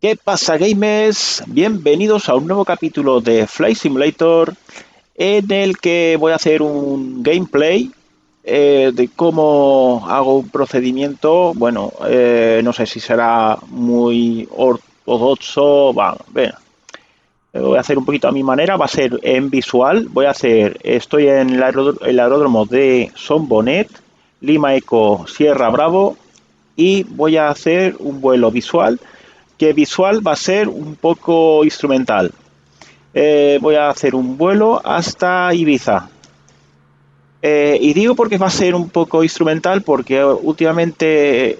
¿Qué pasa, gamers? Bienvenidos a un nuevo capítulo de Flight Simulator en el que voy a hacer un gameplay de cómo hago un procedimiento. Bueno, no sé si será muy ortodoxo. Voy a hacer un poquito a mi manera. Va a ser en visual. Estoy en el aeródromo de Son Bonet, Lima Eco Sierra Bravo, y voy a hacer un vuelo visual que visual va a ser un poco instrumental. Voy a hacer un vuelo hasta Ibiza. Y digo porque va a ser un poco instrumental porque últimamente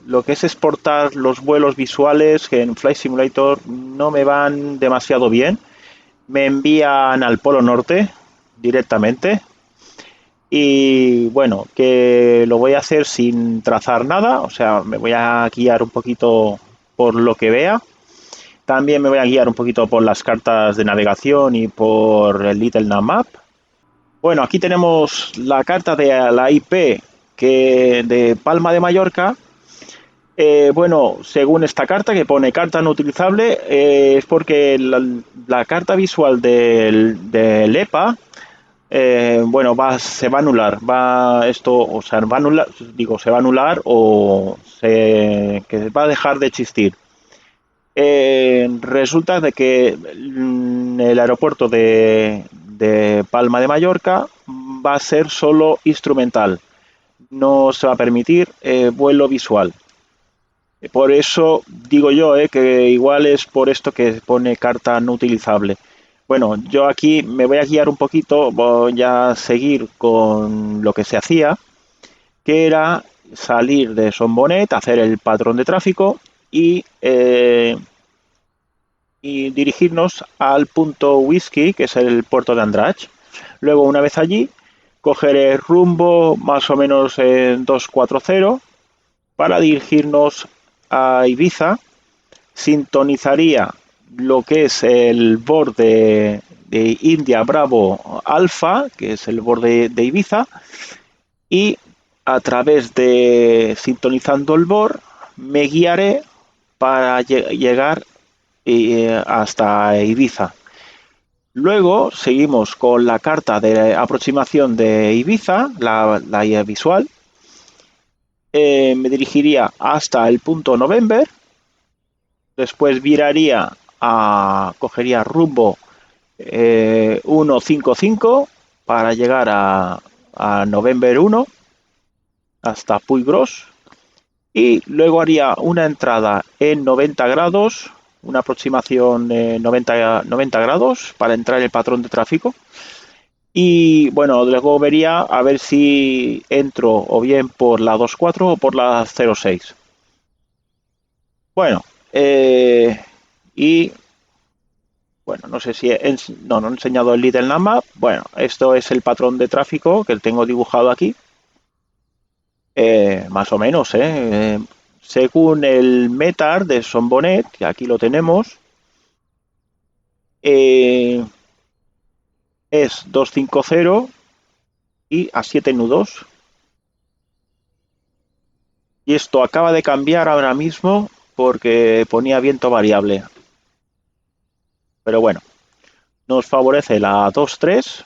lo que es exportar los vuelos visuales que en Flight Simulator no me van demasiado bien. Me envían al Polo Norte directamente. Y bueno, que lo voy a hacer sin trazar nada, o sea, me voy a guiar un poquito por lo que vea. También me voy a guiar un poquito por las cartas de navegación y por el Little Map. Bueno, aquí tenemos la carta de la IP de Palma de Mallorca. Bueno, según esta carta que pone carta no utilizable, es porque la carta visual del EPA, bueno, se va a anular. O sea, va a anular, digo, se va a anular que va a dejar de existir. Resulta de que el aeropuerto de Palma de Mallorca va a ser solo instrumental, no se va a permitir vuelo visual. Por eso digo yo que igual es por esto que pone carta no utilizable. Bueno, yo aquí me voy a guiar un poquito, voy a seguir con lo que se hacía, que era salir de Son Bonet, hacer el patrón de tráfico y dirigirnos al punto Whisky, que es el puerto de Andratx. Luego, una vez allí, coger el rumbo más o menos en 240 para dirigirnos a Ibiza. Sintonizaría lo que es el borde de India Bravo Alfa, que es el borde de Ibiza, y a través de sintonizando el borde me guiaré para llegar hasta Ibiza. Luego seguimos con la carta de aproximación de Ibiza, la guía visual. Me dirigiría hasta el punto November. Después cogería rumbo 155 para llegar a November 1 hasta Puy Gros. Y luego haría una entrada en 90 grados, una aproximación 90 grados para entrar en el patrón de tráfico. Y bueno, luego vería a ver si entro o bien por la 24 o por la 06. Bueno, y bueno, no sé si no he enseñado el Little Map. Bueno, esto es el patrón de tráfico que tengo dibujado aquí. Más o menos, según el METAR de Son Bonet, que aquí lo tenemos, eh, es 250 y a 7 nudos. Y esto acaba de cambiar ahora mismo porque ponía viento variable. Pero bueno, nos favorece la 2-3,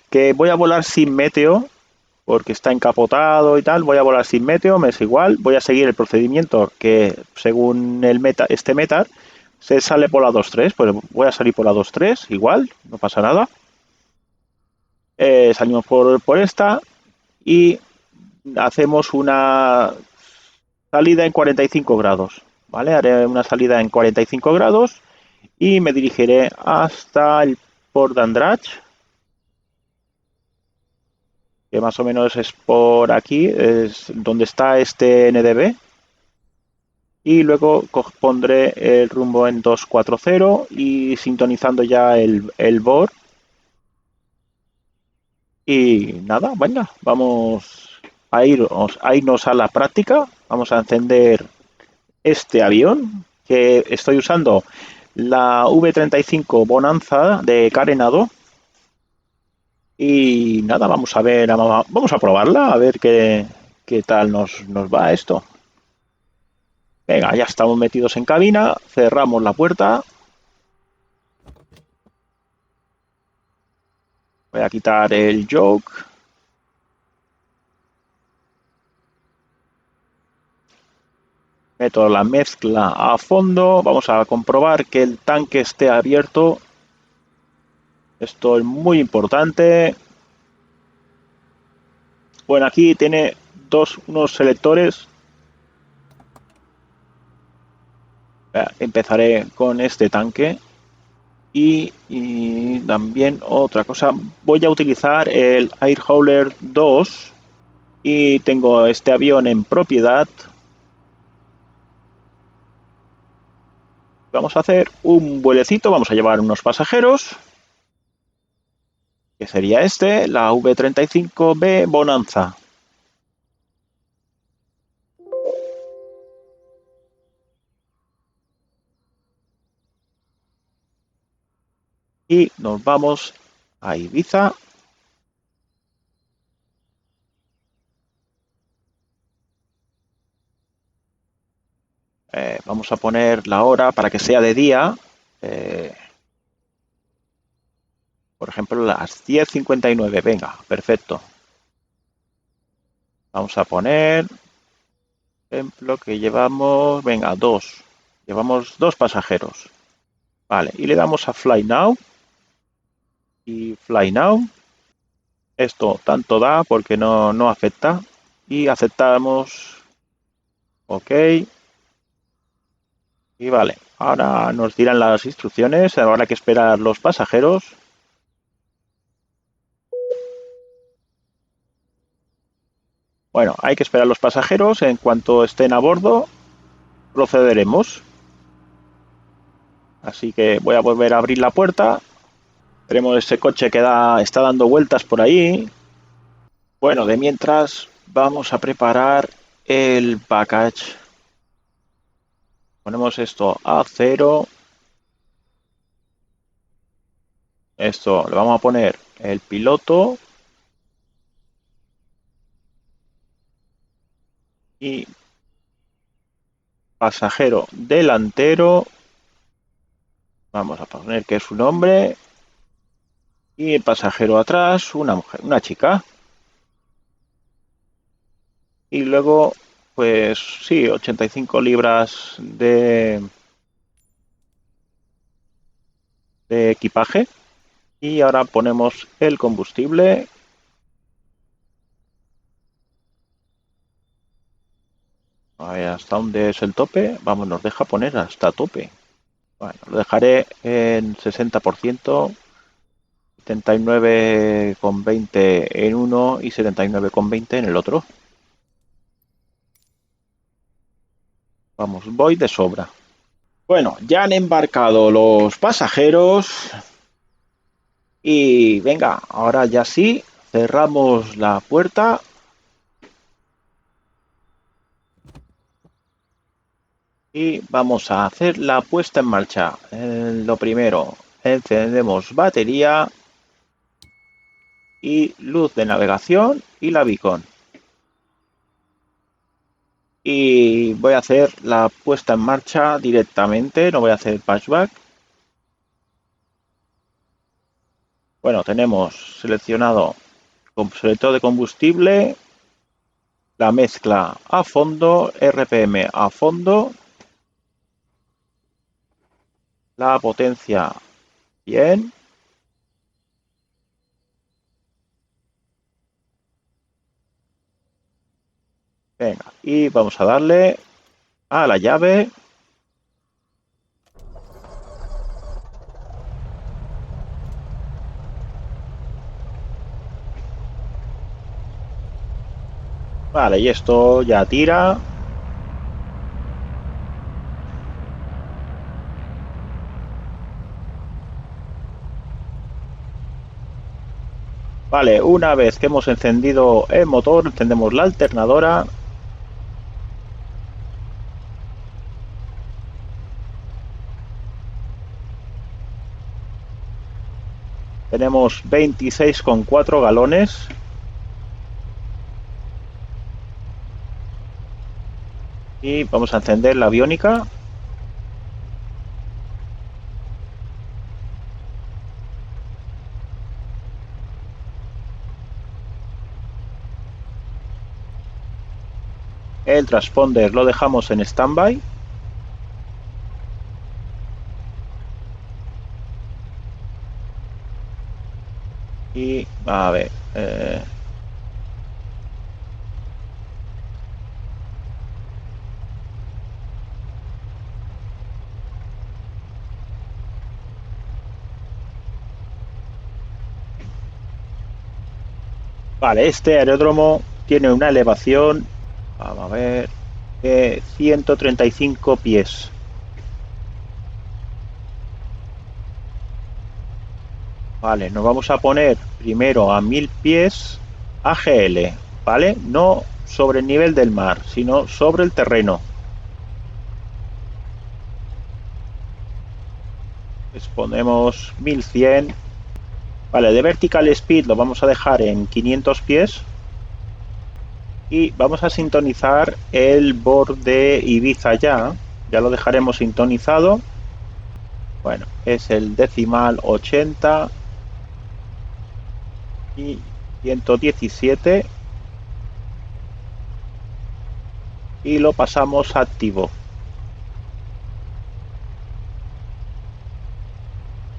que voy a volar sin meteo porque está encapotado y tal. Voy a volar sin meteo, me es igual. Voy a seguir el procedimiento que según este meta se sale por la 2-3. Pues voy a salir por la 2-3 igual, no pasa nada. Salimos por esta y hacemos una salida en 45 grados. ¿Vale? Haré una salida en 45 grados y me dirigiré hasta el Port d'Andratx, que más o menos es por aquí, es donde está este NDB. Y luego pondré el rumbo en 240 y sintonizando ya el board. Y nada, venga, vamos a irnos a la práctica. Vamos a encender este avión que estoy usando, la V35 Bonanza de carenado. Y nada, vamos a ver, vamos a probarla, a ver qué tal nos va esto. Venga, ya estamos metidos en cabina. Cerramos la puerta. Voy a quitar el joke. Meto la mezcla a fondo. Vamos a comprobar que el tanque esté abierto. Esto es muy importante. Bueno, aquí tiene unos selectores. Empezaré con este tanque. Y también otra cosa. Voy a utilizar el Air Hauler 2. Y tengo este avión en propiedad. Vamos a hacer un vuelecito. Vamos a llevar unos pasajeros. Que sería este, la V-35B Bonanza. Y nos vamos a Ibiza. Vamos a poner la hora para que sea de día. Por ejemplo, las 10:59. Venga, perfecto. Vamos a poner, ejemplo, que llevamos, venga, dos. Llevamos dos pasajeros. Vale, y le damos a Fly Now. Y Fly Now. Esto tanto da porque no afecta. Y aceptamos. Ok. Y vale, ahora nos dirán las instrucciones. Habrá que esperar los pasajeros. Bueno, hay que esperar los pasajeros. En cuanto estén a bordo, procederemos. Así que voy a volver a abrir la puerta. Tenemos ese coche que está dando vueltas por ahí. Bueno, de mientras vamos a preparar el package. Ponemos esto a 0. Esto le vamos a poner el piloto. Y pasajero delantero. Vamos a poner que es su nombre. Y el pasajero atrás, una mujer, una chica. Y luego, pues sí, 85 libras de equipaje. Y ahora ponemos el combustible. A ver, ¿hasta dónde es el tope? Vamos, nos deja poner hasta tope. Bueno, lo dejaré en 60%, 79,20 en uno y 79,20 en el otro. Vamos, voy de sobra. Bueno, ya han embarcado los pasajeros. Y venga, ahora ya sí, cerramos la puerta. Y vamos a hacer la puesta en marcha. Lo primero, encendemos batería y luz de navegación y la beacon. Y voy a hacer la puesta en marcha directamente, no voy a hacer patchback. Bueno, tenemos seleccionado selector de combustible, la mezcla a fondo, RPM a fondo, la potencia bien. Venga, y vamos a darle a la llave. Vale, y esto ya tira. Vale, una vez que hemos encendido el motor, encendemos la alternadora. Tenemos 26,4 galones. Y vamos a encender la aviónica. El transponder lo dejamos en standby. Y a ver. Vale, este aeródromo tiene una elevación, vamos a ver, de 135 pies. Vale, nos vamos a poner primero a 1000 pies AGL, ¿vale? No sobre el nivel del mar, sino sobre el terreno. Les ponemos 1100. Vale, de vertical speed lo vamos a dejar en 500 pies. Y vamos a sintonizar el borde Ibiza ya. Ya lo dejaremos sintonizado. Bueno, es el decimal 80 y 117 y lo pasamos a activo.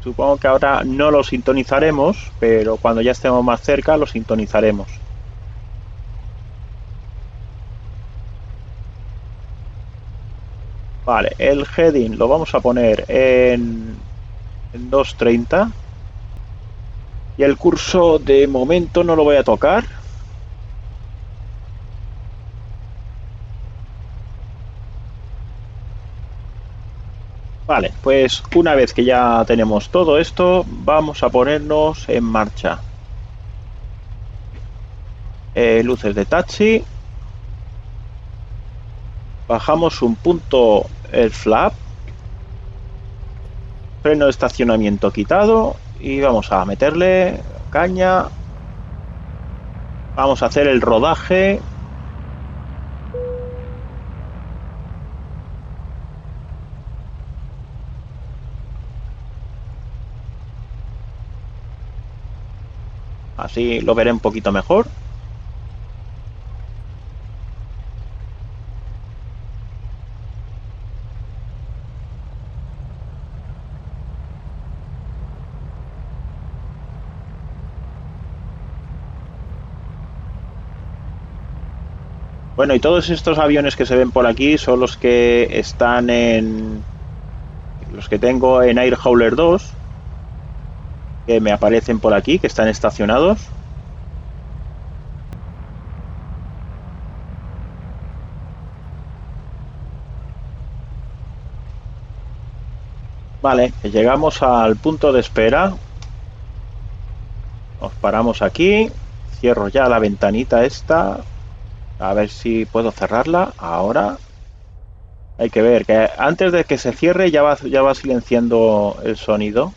Supongo que ahora no lo sintonizaremos, pero cuando ya estemos más cerca lo sintonizaremos. Vale, el heading lo vamos a poner en 230 y el curso de momento no lo voy a tocar. Vale, pues una vez que ya tenemos todo esto, vamos a ponernos en marcha. Luces de taxi. Bajamos un punto el flap. Freno de estacionamiento quitado. Y vamos a meterle caña. Vamos a hacer el rodaje. Así lo veré un poquito mejor. Bueno, y todos estos aviones que se ven por aquí son los que están en... Los que tengo en Air Hauler 2, que me aparecen por aquí, que están estacionados. Vale, llegamos al punto de espera. Nos paramos aquí. Cierro ya la ventanita esta. A ver si puedo cerrarla. Ahora. Hay que ver que antes de que se cierre ya va silenciando el sonido.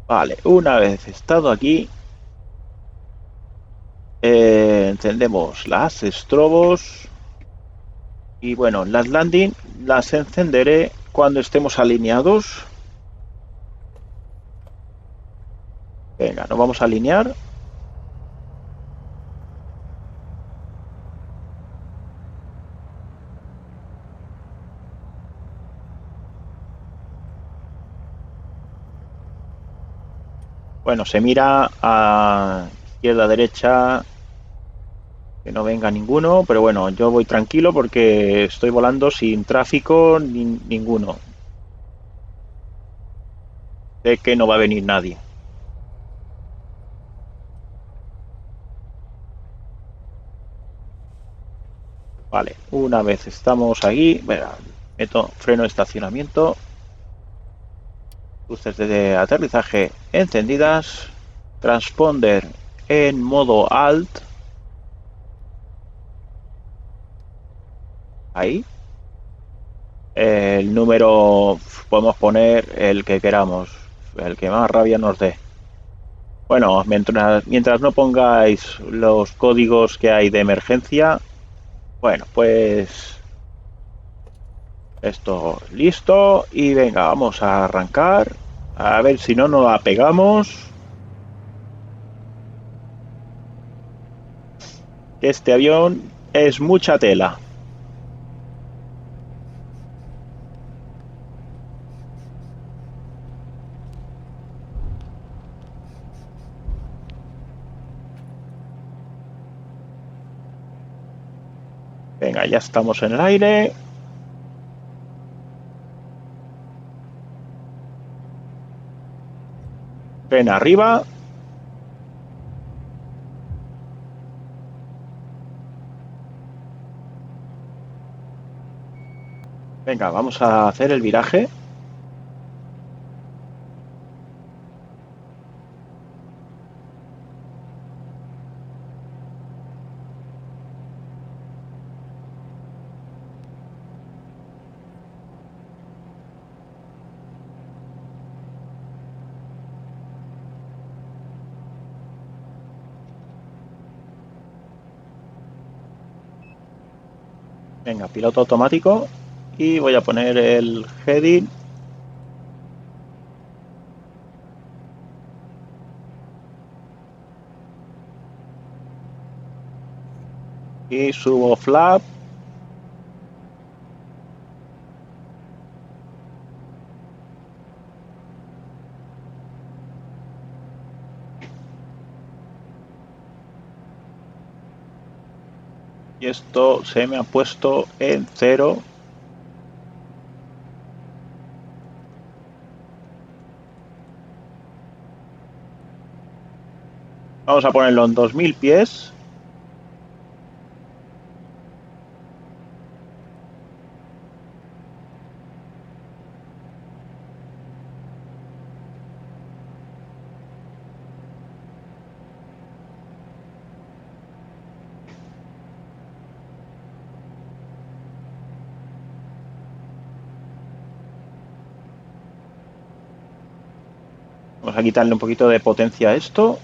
Vale, una vez estado aquí, encendemos las estrobos. Y bueno, las landing las encenderé cuando estemos alineados. Venga, nos vamos a alinear. Bueno, se mira a izquierda, derecha, que no venga ninguno, pero bueno, yo voy tranquilo porque estoy volando sin tráfico ninguno. Sé que no va a venir nadie. Vale, una vez estamos aquí, bueno, meto freno de estacionamiento, luces de aterrizaje encendidas, transponder en modo alt, ahí. El número podemos poner el que queramos, el que más rabia nos dé. Bueno, mientras no pongáis los códigos que hay de emergencia, bueno, pues esto listo y venga, vamos a arrancar. A ver si no nos la pegamos. Este avión es mucha tela. Venga, ya estamos en el aire. Ven arriba. Venga, vamos a hacer el viraje. Venga, piloto automático. Y voy a poner el heading. Y subo flap. Y esto se me ha puesto en cero. Vamos a ponerlo en 2000 pies. Vamos a quitarle un poquito de potencia a esto.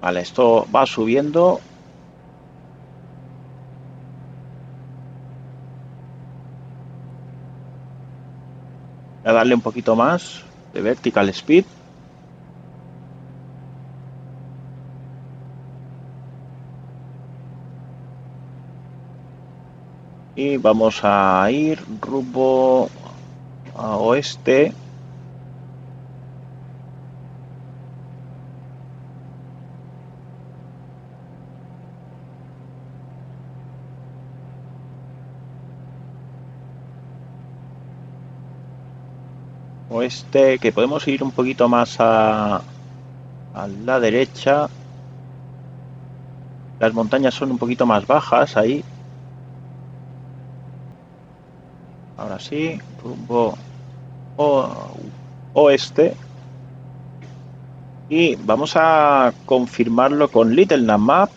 Vale, esto va subiendo. Voy a darle un poquito más de vertical speed. Y vamos a ir rumbo a oeste. Oeste, que podemos ir un poquito más a la derecha. Las montañas son un poquito más bajas ahí. Ahora sí, rumbo oeste. Y vamos a confirmarlo con Little Map.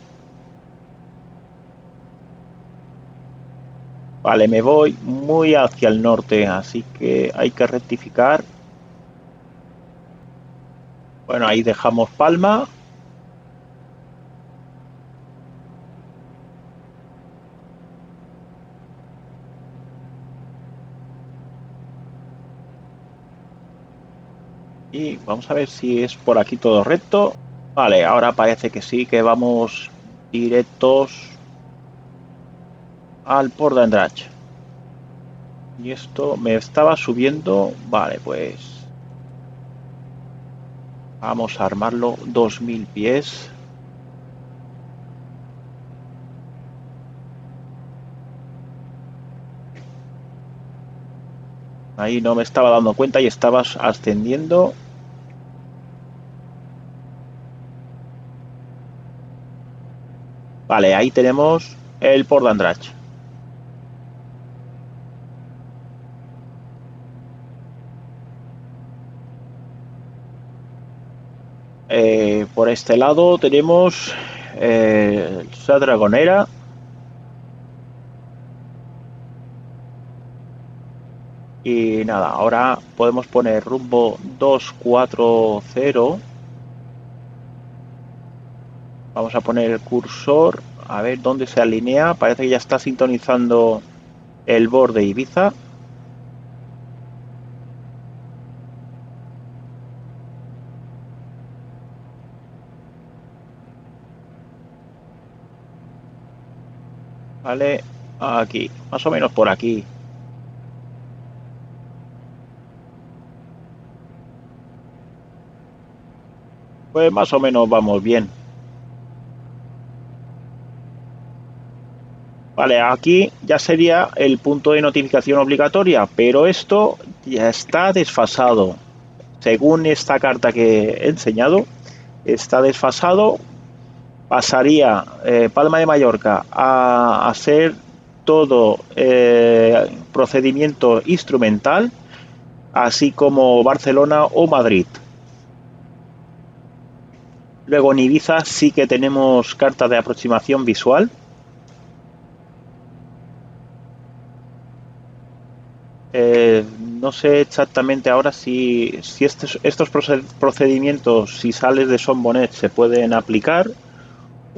Vale, me voy muy hacia el norte, así que hay que rectificar. Bueno, ahí dejamos Palma. Y vamos a ver si es por aquí todo recto. Vale, ahora parece que sí, que vamos directos al Port d'Andratx. Y esto me estaba subiendo. Vale, pues vamos a armarlo 2000 pies. Ahí no me estaba dando cuenta y estaba ascendiendo. Vale, ahí tenemos el Port d'Andratx. Por este lado tenemos Sa Dragonera. Y nada, ahora podemos poner rumbo 240. Vamos a poner el cursor, a ver dónde se alinea. Parece que ya está sintonizando el borde Ibiza. Vale, aquí, más o menos por aquí. Pues más o menos vamos bien. Vale, aquí ya sería el punto de notificación obligatoria, pero esto ya está desfasado. Según esta carta que he enseñado, está desfasado. Pasaría Palma de Mallorca a ser todo procedimiento instrumental, así como Barcelona o Madrid. Luego en Ibiza sí que tenemos carta de aproximación visual. No sé exactamente ahora si estos procedimientos, si sales de Son Bonnet, se pueden aplicar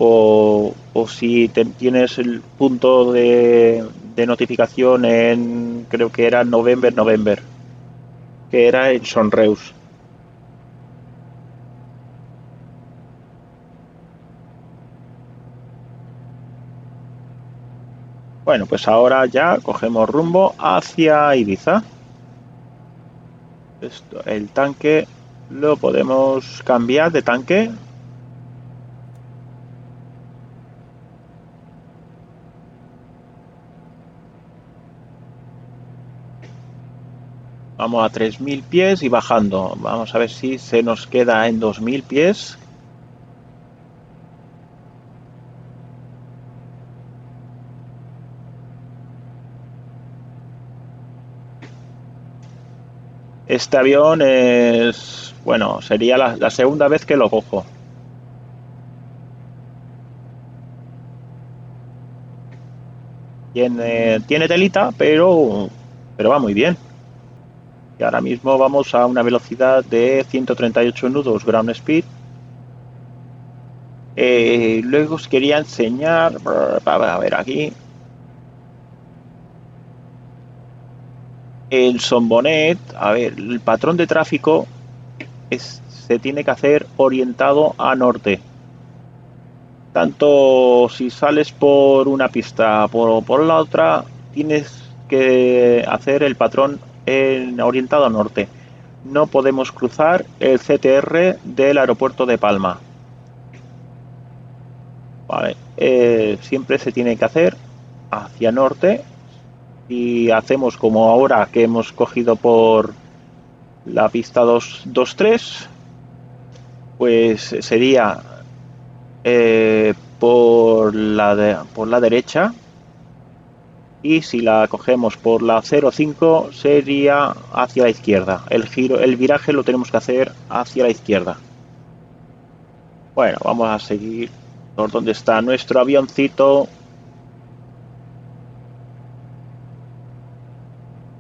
o si tienes el punto de notificación en, creo que era November, que era en Sonreus. Bueno, pues ahora ya cogemos rumbo hacia Ibiza. El tanque lo podemos cambiar de tanque. Vamos a 3000 pies y bajando. Vamos a ver si se nos queda en 2000 pies. Este avión es, bueno, sería la segunda vez que lo cojo. Tiene telita, pero va muy bien. Y ahora mismo vamos a una velocidad de 138 nudos ground speed. Luego os quería enseñar, a ver aquí, el Sonbonet. A ver, el patrón de tráfico se tiene que hacer orientado a norte. Tanto si sales por una pista por la otra, tienes que hacer el patrón orientado a norte. No podemos cruzar el CTR del aeropuerto de Palma. Vale. Siempre se tiene que hacer hacia norte y hacemos como ahora que hemos cogido por la pista 223, pues sería por la derecha, y si la cogemos por la 05 sería hacia la izquierda. El viraje lo tenemos que hacer hacia la izquierda. Bueno, vamos a seguir por donde está nuestro avioncito.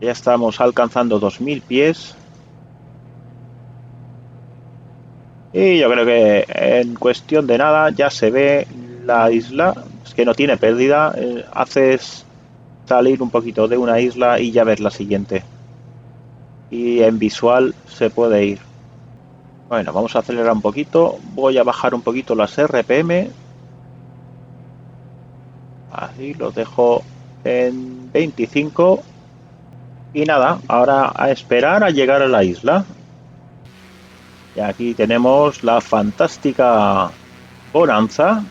Ya estamos alcanzando 2000 pies. Y yo creo que en cuestión de nada ya se ve la isla. Es que no tiene pérdida. Haces salir un poquito de una isla y ya ves la siguiente. Y en visual se puede ir. Bueno, vamos a acelerar un poquito. Voy a bajar un poquito las RPM. Así lo dejo en 25. Y nada, ahora a esperar a llegar a la isla. Y aquí tenemos la fantástica Bonanza.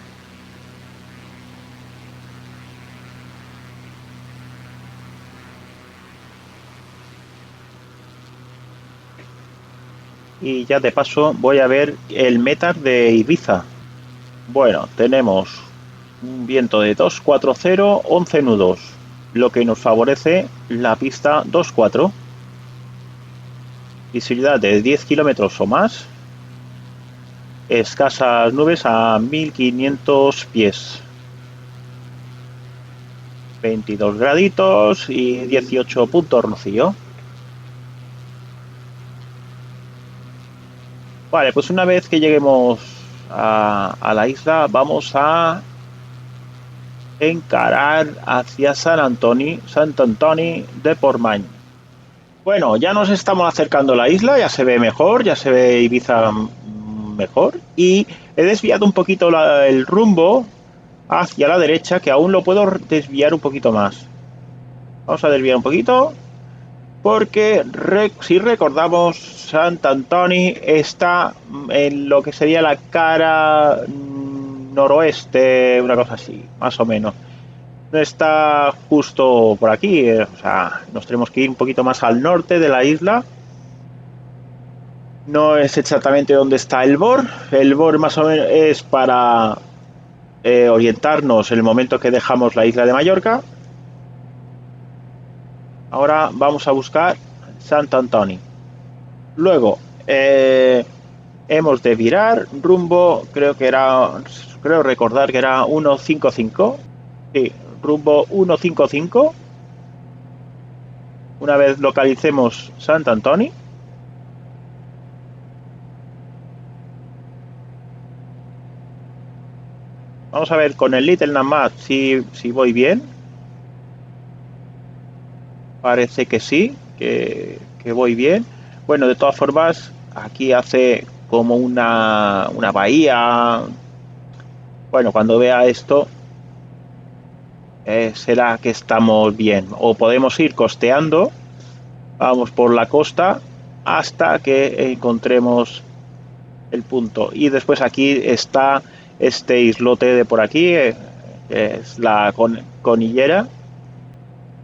Y ya de paso voy a ver el METAR de Ibiza. Bueno, tenemos un viento de 240, 11 nudos, lo que nos favorece la pista 24. Visibilidad de 10 kilómetros o más. Escasas nubes a 1500 pies. 22 graditos y 18 puntos rocío. Vale, pues una vez que lleguemos a la isla, vamos a encarar hacia Sant Antoni de Portmany. Bueno, ya nos estamos acercando a la isla, ya se ve mejor, ya se ve Ibiza mejor y he desviado un poquito el rumbo hacia la derecha, que aún lo puedo desviar un poquito más. Vamos a desviar un poquito porque si recordamos, Sant Antoni está en lo que sería la cara noroeste, una cosa así, más o menos. No está justo por aquí, o sea, nos tenemos que ir un poquito más al norte de la isla. No es exactamente donde está el BOR. El BOR más o menos es para orientarnos en el momento que dejamos la isla de Mallorca. Ahora vamos a buscar Sant Antoni. Luego hemos de virar rumbo, creo recordar que era 155. Sí, rumbo 155. Una vez localicemos Sant Antoni, vamos a ver con el Little Namad si voy bien. Parece que sí, que voy bien. Bueno, de todas formas, aquí hace como una bahía. Bueno, cuando vea esto, será que estamos bien. O podemos ir costeando, vamos por la costa hasta que encontremos el punto. Y después aquí está este islote de por aquí, es la conillera.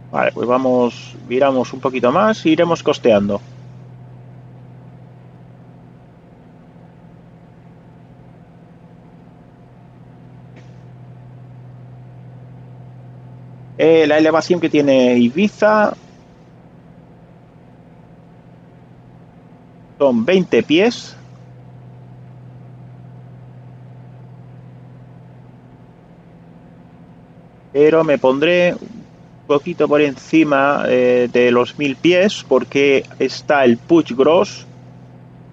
Vale, pues viramos un poquito más e iremos costeando. La elevación que tiene Ibiza son 20 pies. Pero me pondré un poquito por encima de los 1000 pies porque está el Puig Gros.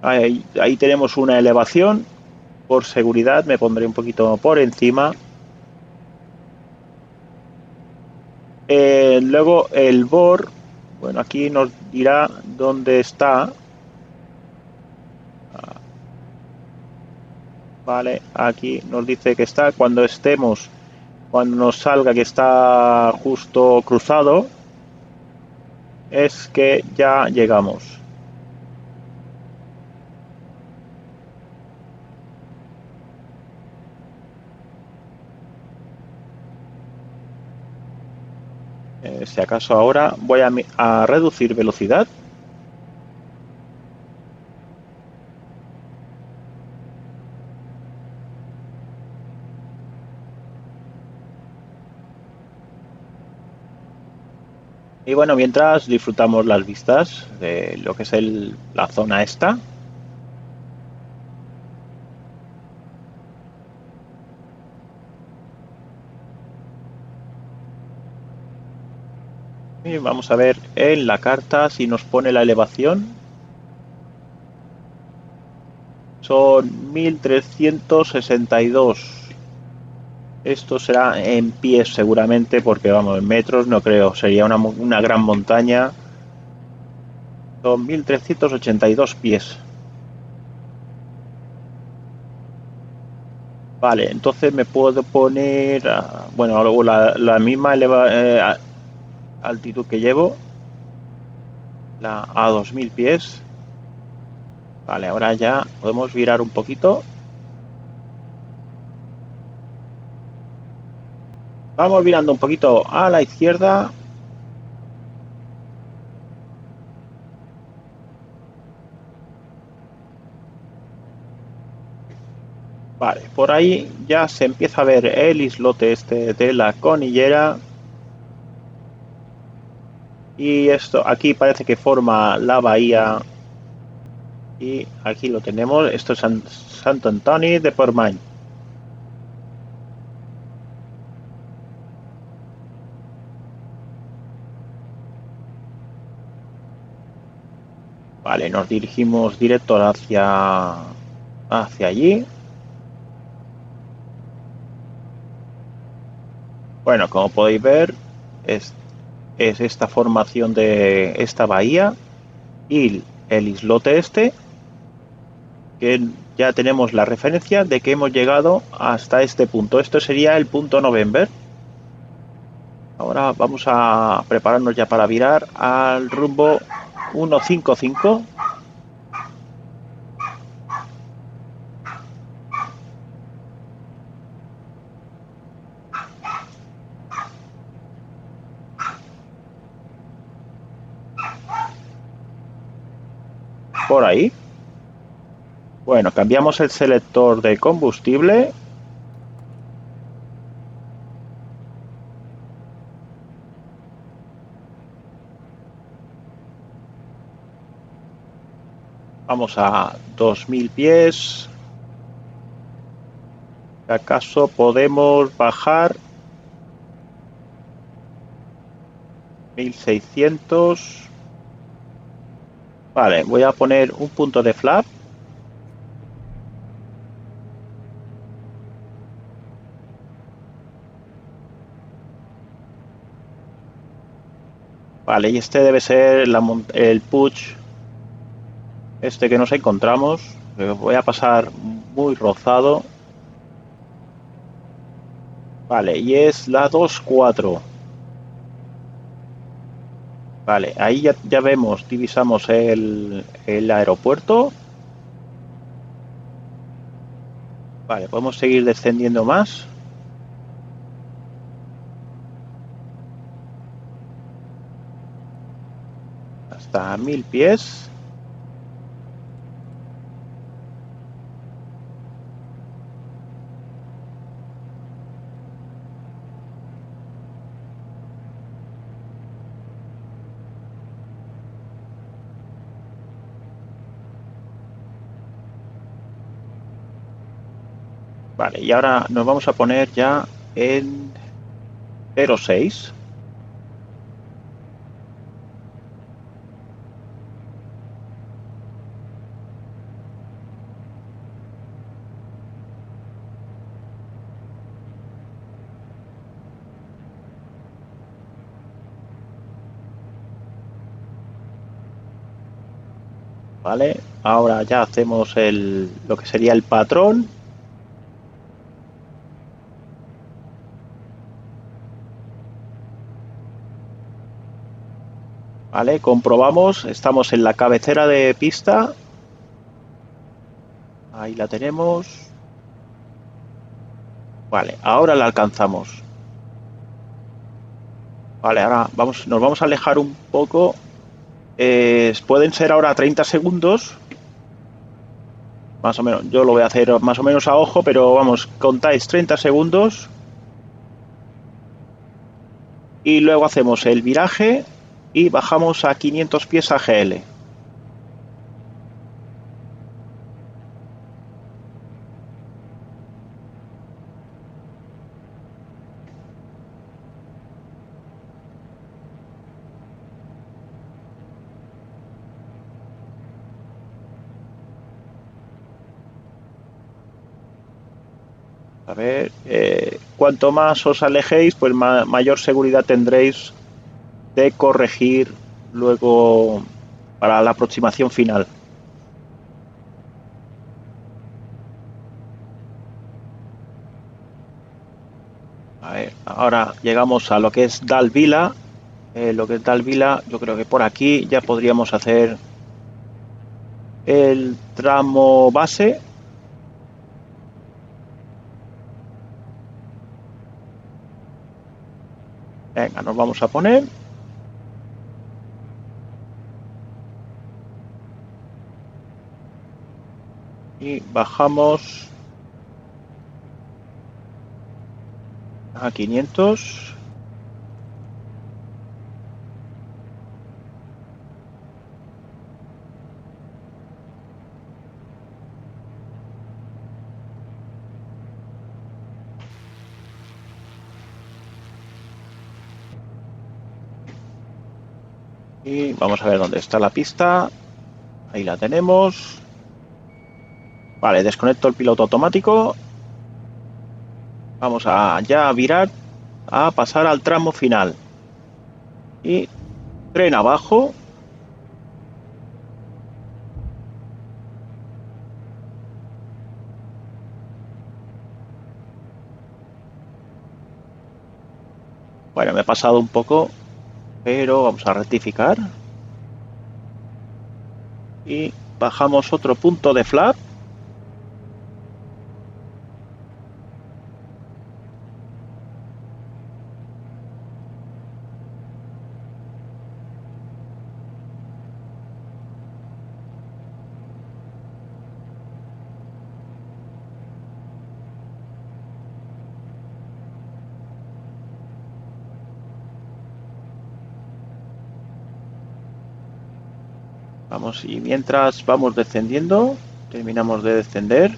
Ahí tenemos una elevación. Por seguridad me pondré un poquito por encima. Luego el BOR, bueno, aquí nos dirá dónde está. Vale, aquí nos dice que está cuando nos salga que está justo cruzado, es que ya llegamos. Si acaso ahora voy a reducir velocidad. Y bueno, mientras disfrutamos las vistas de lo que es la zona esta. Y vamos a ver en la carta si nos pone la elevación. Son 1362. Esto será en pies seguramente porque vamos, en metros no creo. Sería una gran montaña. Son 1382 pies. Vale, entonces me puedo poner, bueno, la misma altitud que llevo, a 2000 pies. Vale, ahora ya podemos virar un poquito. Vamos virando un poquito a la izquierda. Vale, por ahí ya se empieza a ver el islote este de la conillera. Y esto aquí parece que forma la bahía. Y aquí lo tenemos. Esto es Sant Antoni de Portmany. Vale, nos dirigimos directo hacia hacia allí. Bueno, como podéis ver, es esta formación de esta bahía y el islote este, que ya tenemos la referencia de que hemos llegado hasta este punto. Esto sería el punto November. Ahora vamos a prepararnos ya para virar al rumbo 155. Por ahí. Bueno, cambiamos el selector de combustible. Vamos a 2000 pies. ¿Acaso podemos bajar 1600? Vale, voy a poner un punto de flap. Vale, y este debe ser el push este que nos encontramos. Voy a pasar muy rozado. Vale, y es la 2-4. Vale, ahí ya vemos, divisamos el aeropuerto. Vale, podemos seguir descendiendo más. Hasta 1000 pies. Vale, y ahora nos vamos a poner ya en 06. Vale, ahora ya hacemos lo que sería el patrón. Vale, comprobamos, estamos en la cabecera de pista. Ahí la tenemos. Vale, ahora la alcanzamos. Vale, ahora nos vamos a alejar un poco. Pueden ser ahora 30 segundos. Más o menos, yo lo voy a hacer más o menos a ojo, pero vamos, contáis 30 segundos. Y luego hacemos el viraje y bajamos a 500 pies AGL. A ver, cuanto más os alejéis, pues mayor seguridad tendréis de corregir luego para la aproximación final. A ver, ahora llegamos a lo que es Dalvila. Lo que es Dalvila, yo creo que por aquí ya podríamos hacer el tramo base. Venga, nos vamos a poner. Y bajamos a 500. Y vamos a ver dónde está la pista. Ahí la tenemos. Vale, desconecto el piloto automático. Vamos a ya virar, a pasar al tramo final. Y tren abajo. Bueno, me he pasado un poco, pero vamos a rectificar. Y bajamos otro punto de flap. Vamos, y mientras vamos descendiendo, terminamos de descender.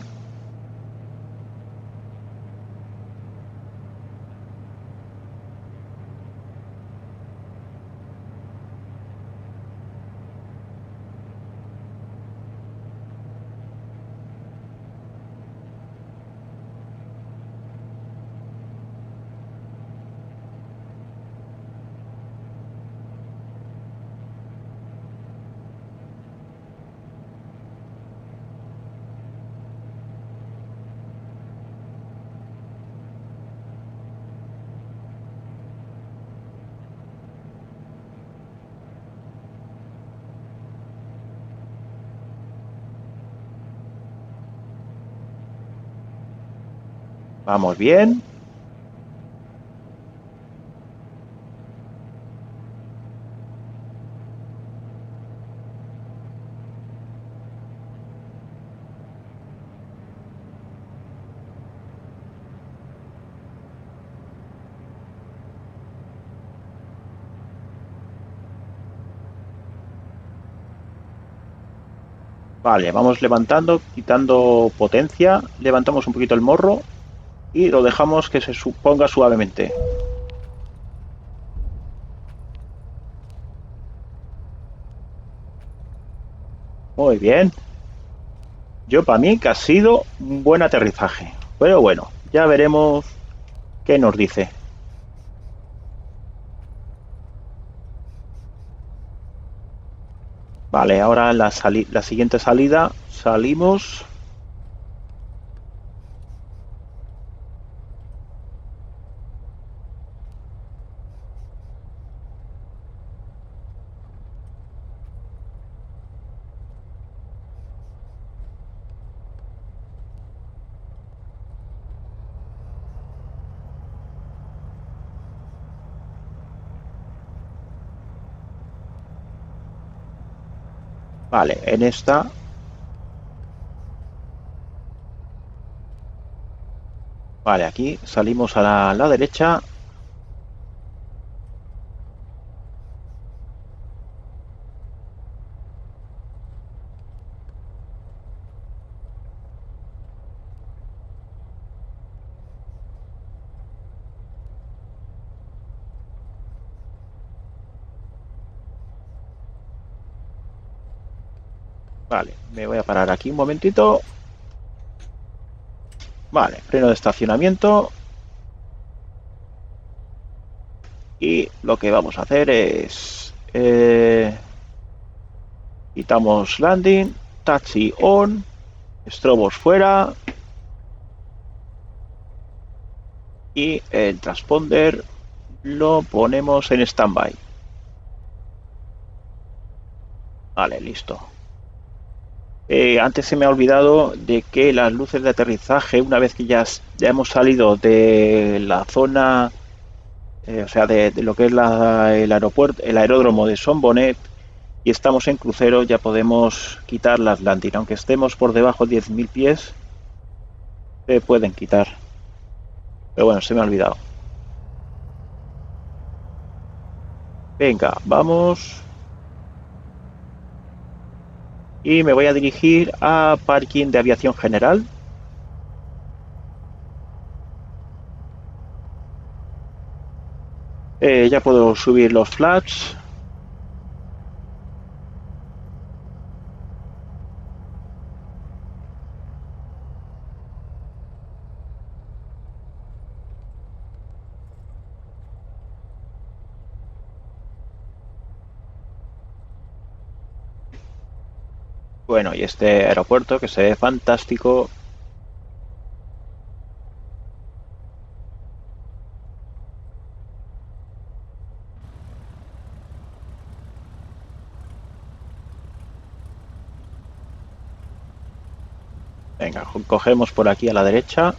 Vamos bien. Vale, vamos levantando, quitando potencia. Levantamos un poquito el morro y lo dejamos que se ponga suavemente. Muy bien. Yo para mí que ha sido un buen aterrizaje. Pero bueno, ya veremos qué nos dice. Vale, ahora la siguiente salida salimos. Vale, en esta. Vale, aquí salimos a la derecha. Vale, me voy a parar aquí un momentito. Vale, freno de estacionamiento. Y lo que vamos a hacer es... quitamos landing, taxi on, estrobos fuera. Y el transponder lo ponemos en standby. Vale, listo. Antes se me ha olvidado de que las luces de aterrizaje, una vez que ya hemos salido de la zona, o sea, de lo que es el aeropuerto, el aeródromo de Son Bonnet, y estamos en crucero, ya podemos quitar las landing. Aunque estemos por debajo de 10.000 pies, se pueden quitar. Pero bueno, se me ha olvidado. Venga, vamos. Y me voy a dirigir a parking de aviación general. Ya puedo subir los flaps. Bueno, y este aeropuerto que se ve fantástico. Venga, cogemos por aquí a la derecha.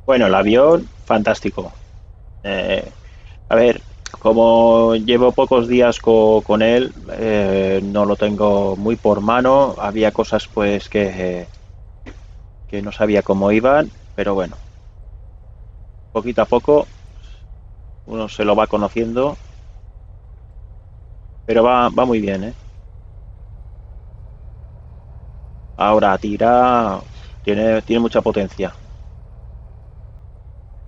Bueno, el avión, fantástico. Eh, a ver, como llevo pocos días con él, no lo tengo muy por mano. Había cosas pues que no sabía cómo iban, pero bueno, poquito a poco uno se lo va conociendo, pero va muy bien, ¿eh? Ahora tira, tiene mucha potencia.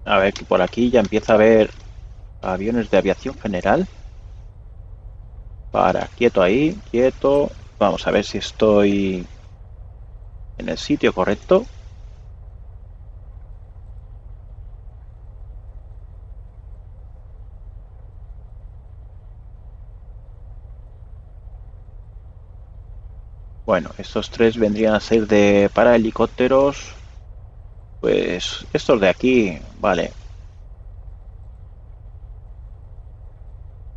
A ver, que por aquí ya empieza a haber aviones de aviación general. Para, quieto ahí, quieto. Vamos a ver si estoy en el sitio correcto. Bueno, estos tres vendrían a ser de para helicópteros. Pues estos de aquí, vale.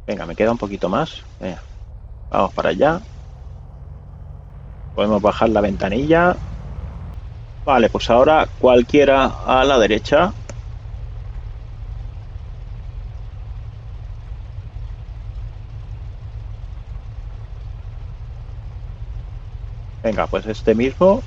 Venga, me queda un poquito más. Venga, vamos para allá. Podemos bajar la ventanilla. Vale, pues ahora cualquiera a la derecha. Venga, pues este mismo.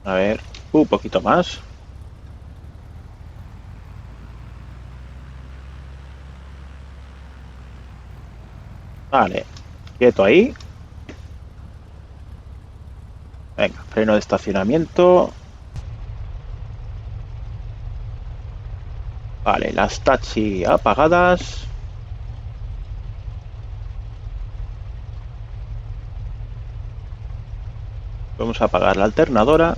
A ver, un poquito más. Vale, quieto ahí. Venga, freno de estacionamiento. Vale, las taxi apagadas. Vamos a apagar la alternadora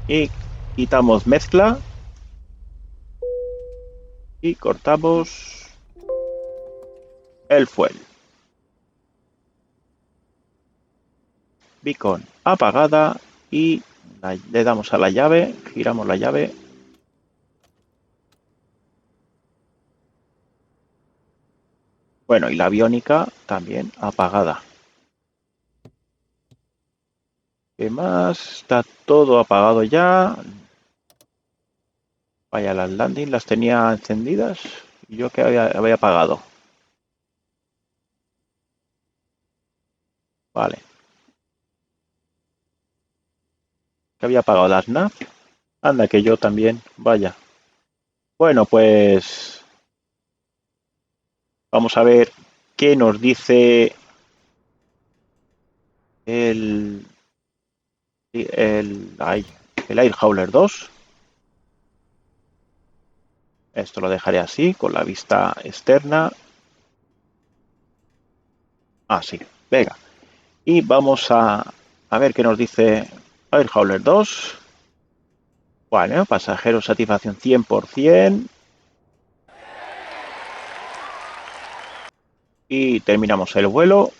y quitamos mezcla y cortamos el fuel. Beacon apagada y le damos a la llave, giramos la llave. Bueno, y la aviónica también apagada. ¿Qué más? Está todo apagado ya. Vaya, las landing las tenía encendidas y yo que había apagado. Vale, que había apagado las nav. Anda, que yo también. Vaya. Bueno, pues vamos a ver qué nos dice el, el Air Hauler 2. Esto lo dejaré así, con la vista externa. Así, venga. Y vamos a ver qué nos dice Air Hauler 2. Bueno, pasajero satisfacción 100%. Y terminamos el vuelo.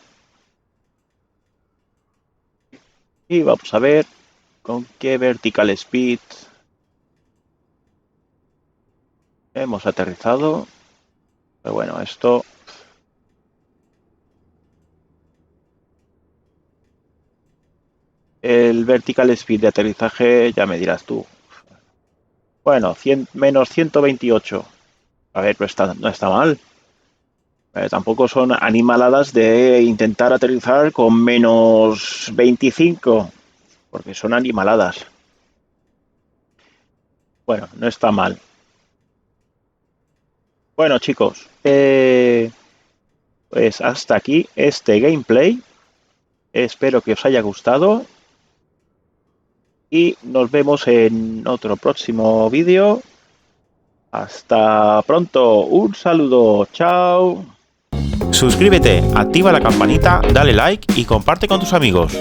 Y vamos a ver con qué vertical speed hemos aterrizado. Pero bueno, esto... El vertical speed de aterrizaje ya me dirás tú. Bueno, 100, menos 128. A ver, no está mal. Tampoco son animaladas de intentar aterrizar con menos 25, porque son animaladas. Bueno, no está mal. Bueno, chicos, pues hasta aquí este gameplay. Espero que os haya gustado y nos vemos en otro próximo vídeo. Hasta pronto, un saludo, chao. Suscríbete, activa la campanita, dale like y comparte con tus amigos.